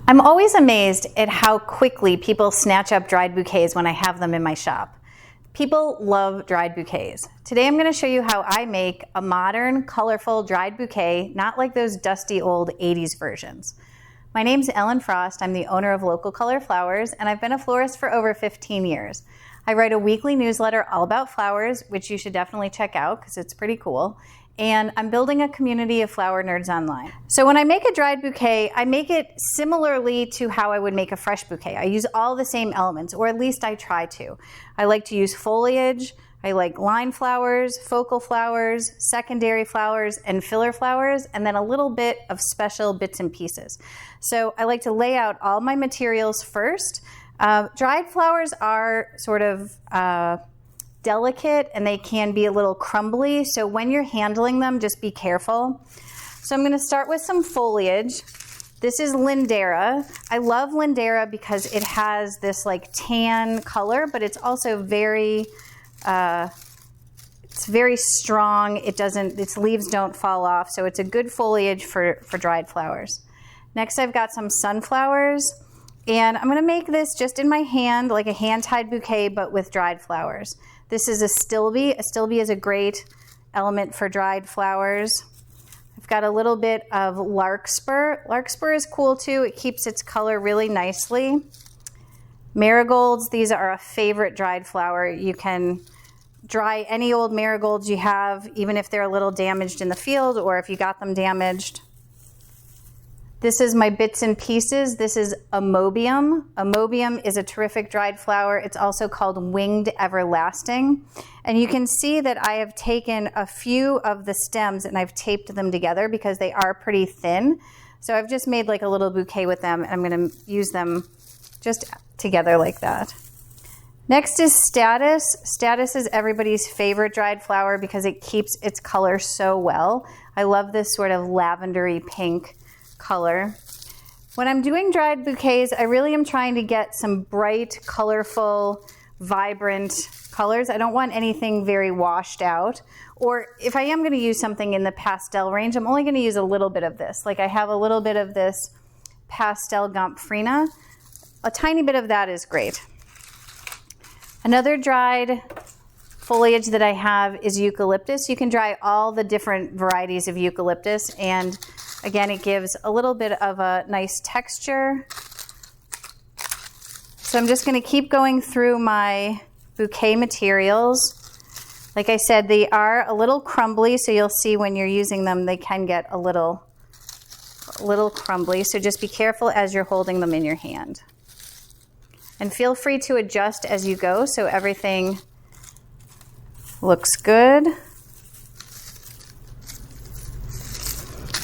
I'm always amazed at how quickly people snatch up dried bouquets when I have them in my shop. People love dried bouquets. Today I'm going to show you how I make a modern, colorful dried bouquet, not like those dusty old 80s versions. My name's Ellen Frost. I'm the owner of Local Color Flowers, and I've been a florist for over 15 years. I write a weekly newsletter all about flowers, which you should definitely check out because it's pretty cool. And I'm building a community of flower nerds online. So when I make a dried bouquet, I make it similarly to how I would make a fresh bouquet. I use all the same elements, or at least I try to. I like to use foliage, I like line flowers, focal flowers, secondary flowers, and filler flowers, and then a little bit of special bits and pieces. So I like to lay out all my materials first. Dried flowers are sort of delicate and they can be a little crumbly, so when you're handling them, just be careful. So I'm going to start with some foliage. This is lindera. I love lindera because it has this like tan color, but it's also very strong. Its leaves don't fall off, so it's a good foliage for dried flowers. Next I've got some sunflowers, and I'm going to make this just in my hand, like a hand-tied bouquet, but with dried flowers. This is a stilbe. A stilbe is a great element for dried flowers. I've got a little bit of larkspur. Larkspur is cool too. It keeps its color really nicely. Marigolds, these are a favorite dried flower. You can dry any old marigolds you have, even if they're a little damaged in the field or if you got them damaged. This is my bits and pieces. This is ammobium. Ammobium is a terrific dried flower. It's also called winged everlasting. And you can see that I have taken a few of the stems and I've taped them together because they are pretty thin. So I've just made like a little bouquet with them, and I'm going to use them just together like that. Next is statice. Statice is everybody's favorite dried flower because it keeps its color so well. I love this sort of lavendery pink color. When I'm doing dried bouquets, I really am trying to get some bright, colorful, vibrant colors. I don't want anything very washed out. Or if I am going to use something in the pastel range, I'm only going to use a little bit of this. Like I have a little bit of this pastel gomphrena. A tiny bit of that is great. Another dried foliage that I have is eucalyptus. You can dry all the different varieties of eucalyptus, and again, it gives a little bit of a nice texture. So I'm just going to keep going through my bouquet materials. Like I said, they are a little crumbly, so you'll see when you're using them, they can get a little crumbly. So just be careful as you're holding them in your hand. And feel free to adjust as you go so everything looks good.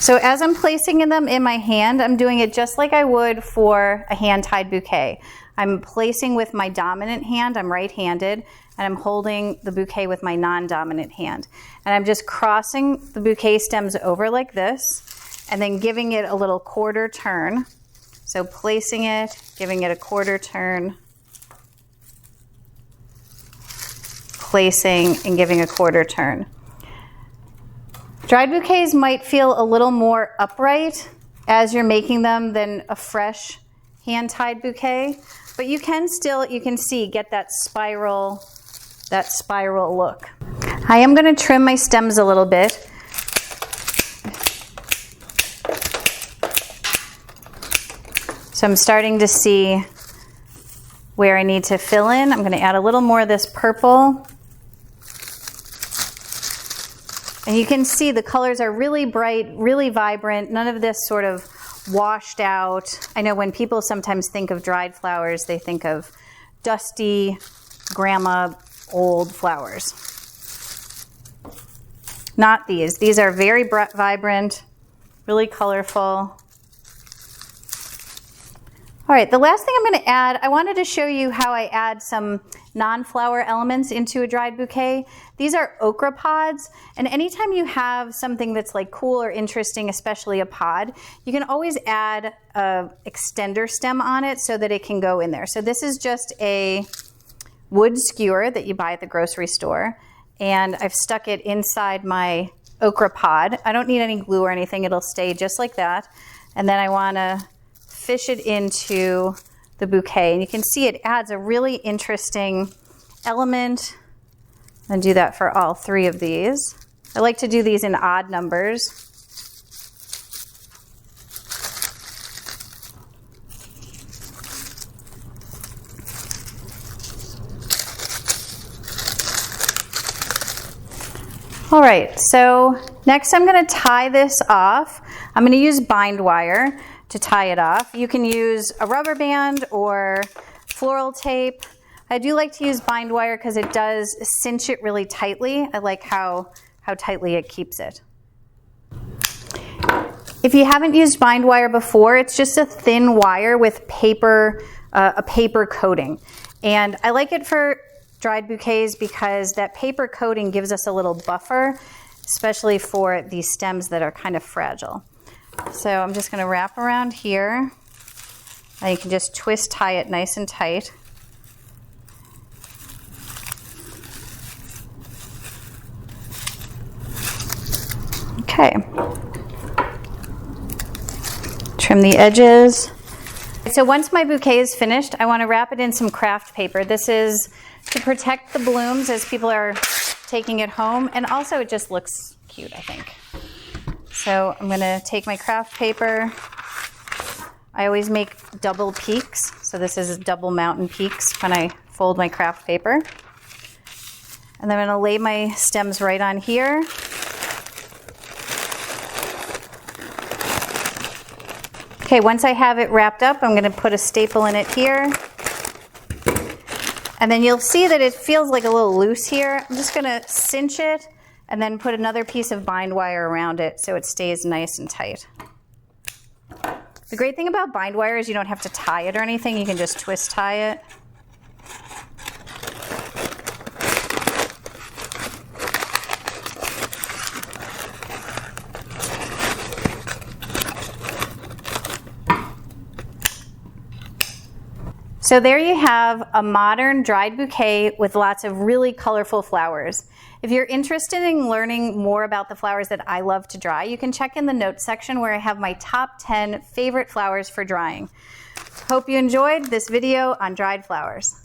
So as I'm placing them in my hand, I'm doing it just like I would for a hand-tied bouquet. I'm placing with my dominant hand, I'm right-handed, and I'm holding the bouquet with my non-dominant hand. And I'm just crossing the bouquet stems over like this, and then giving it a little quarter turn. So placing it, giving it a quarter turn, placing and giving a quarter turn. Dried bouquets might feel a little more upright as you're making them than a fresh hand-tied bouquet, but you can see, get that spiral look. I am going to trim my stems a little bit. So I'm starting to see where I need to fill in. I'm going to add a little more of this purple. And you can see the colors are really bright, really vibrant, none of this sort of washed out. I know when people sometimes think of dried flowers, they think of dusty, grandma, old flowers. Not these. These are very vibrant, really colorful. All right, the last thing I'm going to add, I wanted to show you how I add some non-flower elements into a dried bouquet. These are okra pods, and anytime you have something that's like cool or interesting, especially a pod, you can always add an extender stem on it so that it can go in there. So this is just a wood skewer that you buy at the grocery store, and I've stuck it inside my okra pod. I don't need any glue or anything, it'll stay just like that. And then I want to fish it into the bouquet. And you can see it adds a really interesting element. And do that for all 3 of these. I like to do these in odd numbers. All right, so next I'm going to tie this off. I'm going to use bind wire to tie it off. You can use a rubber band or floral tape. I do like to use bind wire because it does cinch it really tightly. I like how tightly it keeps it. If you haven't used bind wire before, it's just a thin wire with paper, a paper coating. And I like it for dried bouquets because that paper coating gives us a little buffer, especially for these stems that are kind of fragile. So I'm just going to wrap around here. And you can just twist tie it nice and tight. Okay. Trim the edges. So once my bouquet is finished, I want to wrap it in some craft paper. This is to protect the blooms as people are taking it home, and also it just looks cute, I think. So I'm going to take my craft paper. I always make double peaks, so this is double mountain peaks when I fold my craft paper. And then I'm going to lay my stems right on here. Okay, once I have it wrapped up, I'm going to put a staple in it here. And then you'll see that it feels like a little loose here. I'm just going to cinch it and then put another piece of bind wire around it so it stays nice and tight. The great thing about bind wire is you don't have to tie it or anything. You can just twist tie it. So there you have a modern dried bouquet with lots of really colorful flowers. If you're interested in learning more about the flowers that I love to dry, you can check in the notes section where I have my top 10 favorite flowers for drying. Hope you enjoyed this video on dried flowers.